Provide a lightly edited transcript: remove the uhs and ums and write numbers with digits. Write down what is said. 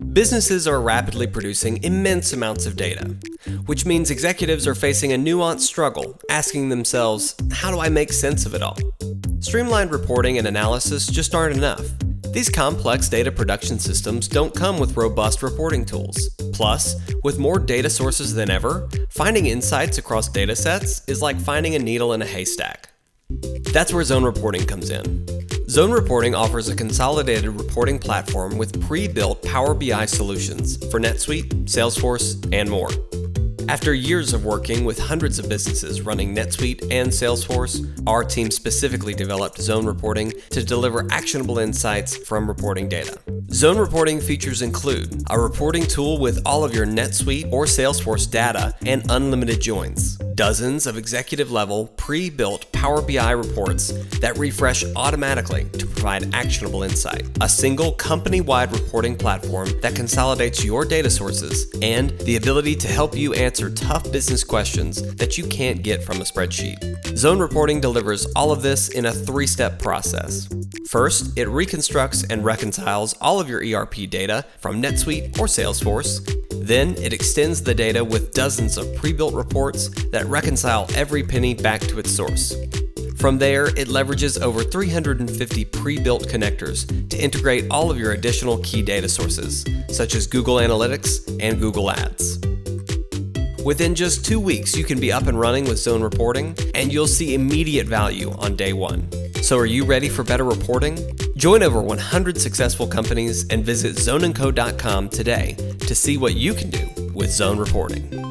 Businesses are rapidly producing immense amounts of data, which means executives are facing a nuanced struggle, asking themselves, how do I make sense of it all? Streamlined reporting and analysis just aren't enough. These complex data production systems don't come with robust reporting tools. Plus, with more data sources than ever, finding insights across data sets is like finding a needle in a haystack. That's where ZoneReporting comes in. ZoneReporting offers a consolidated reporting platform with pre-built Power BI solutions for NetSuite, Salesforce, and more. After years of working with hundreds of businesses running NetSuite and Salesforce, our team specifically developed ZoneReporting to deliver actionable insights from reporting data. ZoneReporting features include a reporting tool with all of your NetSuite or Salesforce data and unlimited joins, dozens of executive-level pre-built Power BI reports that refresh automatically to provide actionable insight, a single company-wide reporting platform that consolidates your data sources, and the ability to help you answer tough business questions that you can't get from a spreadsheet. ZoneReporting delivers all of this in a 3-step process. First, it reconstructs and reconciles all of your ERP data from NetSuite or Salesforce. Then, it extends the data with dozens of pre-built reports that reconcile every penny back to its source. From there, it leverages over 350 pre-built connectors to integrate all of your additional key data sources, such as Google Analytics and Google Ads. Within just 2 weeks, you can be up and running with ZoneReporting, and you'll see immediate value on day one. So are you ready for better reporting? Join over 100 successful companies and visit zoneandco.com today to see what you can do with ZoneReporting.